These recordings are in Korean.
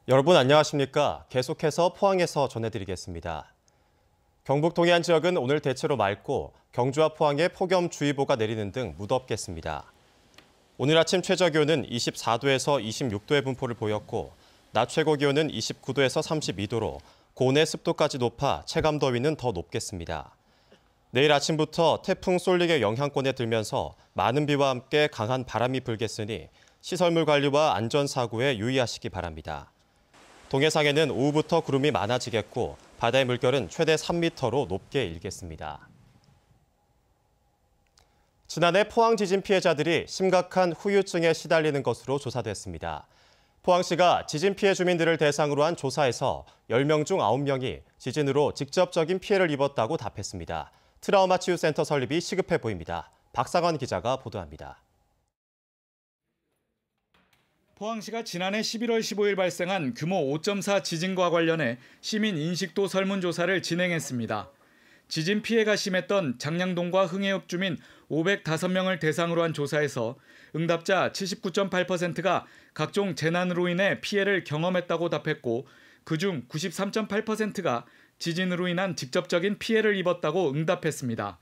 여러분 안녕하십니까? 계속해서 포항에서 전해드리겠습니다. 경북 동해안 지역은 오늘 대체로 맑고 경주와 포항에 폭염주의보가 내리는 등 무덥겠습니다. 오늘 아침 최저기온은 24도에서 26도의 분포를 보였고 낮 최고기온은 29도에서 32도로 고온의 습도까지 높아 체감더위는 더 높겠습니다. 내일 아침부터 태풍 쏠릭의 영향권에 들면서 많은 비와 함께 강한 바람이 불겠으니 시설물 관리와 안전사고에 유의하시기 바랍니다. 동해상에는 오후부터 구름이 많아지겠고 바다의 물결은 최대 3m로 높게 일겠습니다. 지난해 포항 지진 피해자들이 심각한 후유증에 시달리는 것으로 조사됐습니다. 포항시가 지진 피해 주민들을 대상으로 한 조사에서 10명 중 9명이 지진으로 직접적인 피해를 입었다고 답했습니다. 트라우마 치유센터 설립이 시급해 보입니다. 박상원 기자가 보도합니다. 포항시가 지난해 11월 15일 발생한 규모 5.4 지진과 관련해 시민 인식도 설문조사를 진행했습니다. 지진 피해가 심했던 장량동과 흥해읍 주민 505명을 대상으로 한 조사에서 응답자 79.8%가 각종 재난으로 인해 피해를 경험했다고 답했고 그중 93.8%가 지진으로 인한 직접적인 피해를 입었다고 응답했습니다.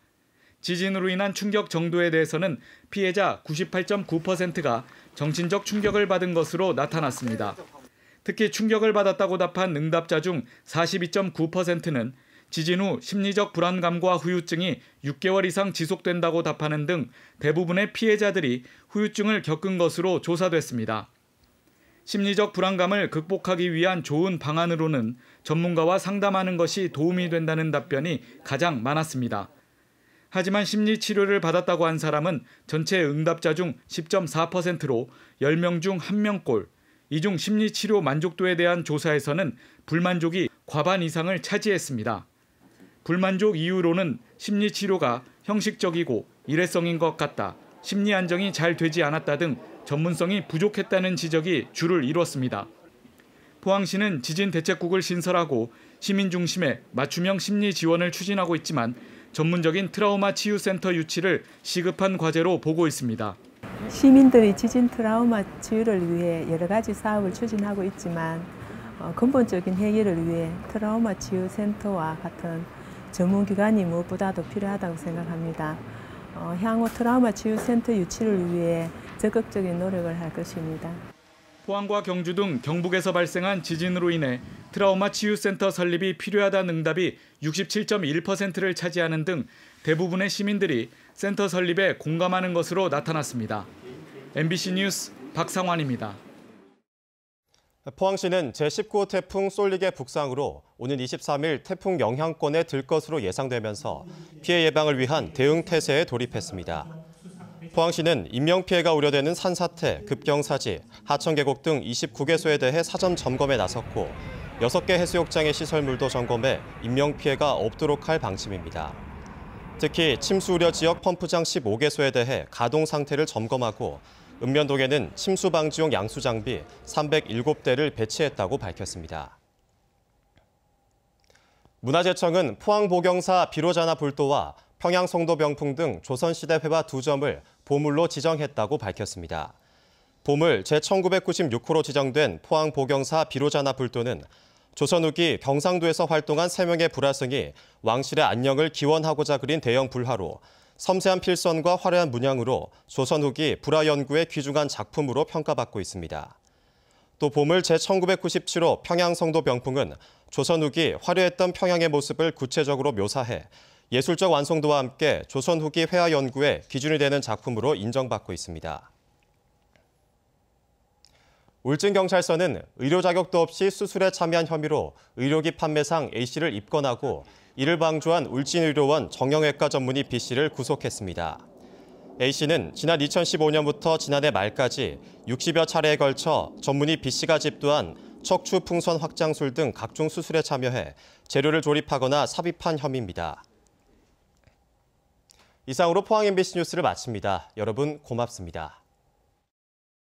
지진으로 인한 충격 정도에 대해서는 피해자 98.9%가 정신적 충격을 받은 것으로 나타났습니다. 특히 충격을 받았다고 답한 응답자 중 42.9%는 지진 후 심리적 불안감과 후유증이 6개월 이상 지속된다고 답하는 등 대부분의 피해자들이 후유증을 겪은 것으로 조사됐습니다. 심리적 불안감을 극복하기 위한 좋은 방안으로는 전문가와 상담하는 것이 도움이 된다는 답변이 가장 많았습니다. 하지만 심리치료를 받았다고 한 사람은 전체 응답자 중 10.4%로 10명 중 1명꼴, 이 중 심리치료 만족도에 대한 조사에서는 불만족이 과반 이상을 차지했습니다. 불만족 이유로는 심리치료가 형식적이고 일회성인 것 같다, 심리 안정이 잘 되지 않았다 등 전문성이 부족했다는 지적이 주를 이뤘습니다. 포항시는 지진 대책국을 신설하고 시민 중심의 맞춤형 심리 지원을 추진하고 있지만 전문적인 트라우마 치유센터 유치를 시급한 과제로 보고 있습니다. 시민들이 지진 트라우마 치유를 위해 여러 가지 사업을 추진하고 있지만 근본적인 해결을 위해 트라우마 치유센터와 같은 전문기관이 무엇보다도 필요하다고 생각합니다. 향후 트라우마 치유센터 유치를 위해 적극적인 노력을 할 것입니다. 포항과 경주 등 경북에서 발생한 지진으로 인해 트라우마 치유센터 설립이 필요하다는 응답이 67.1%를 차지하는 등 대부분의 시민들이 센터 설립에 공감하는 것으로 나타났습니다. MBC 뉴스 박상환입니다. 포항시는 제19호 태풍 쏠릭의 북상으로 오는 23일 태풍 영향권에 들 것으로 예상되면서 피해 예방을 위한 대응 태세에 돌입했습니다. 포항시는 인명피해가 우려되는 산사태, 급경사지, 하천계곡 등 29개소에 대해 사전 점검에 나섰고 6개 해수욕장의 시설물도 점검해 인명피해가 없도록 할 방침입니다. 특히 침수 우려 지역 펌프장 15개소에 대해 가동 상태를 점검하고 읍면동에는 침수 방지용 양수 장비 307대를 배치했다고 밝혔습니다. 문화재청은 포항보경사 비로자나 불도와 평양송도 병풍 등 조선시대 회화 2점을 보물로 지정했다고 밝혔습니다. 보물 제1996호로 지정된 포항보경사 비로자나 불도는 조선 후기 경상도에서 활동한 3명의 불화승이 왕실의 안녕을 기원하고자 그린 대형 불화로 섬세한 필선과 화려한 문양으로 조선 후기 불화 연구에 귀중한 작품으로 평가받고 있습니다. 또 보물 제1997호 평양성도 병풍은 조선 후기 화려했던 평양의 모습을 구체적으로 묘사해 예술적 완성도와 함께 조선 후기 회화 연구에 기준이 되는 작품으로 인정받고 있습니다. 울진경찰서는 의료 자격도 없이 수술에 참여한 혐의로 의료기 판매상 A씨를 입건하고 이를 방조한 울진의료원 정형외과 전문의 B씨를 구속했습니다. A씨는 지난 2015년부터 지난해 말까지 60여 차례에 걸쳐 전문의 B씨가 집도한 척추 풍선 확장술 등 각종 수술에 참여해 재료를 조립하거나 삽입한 혐의입니다. 이상으로 포항 MBC 뉴스를 마칩니다. 여러분 고맙습니다.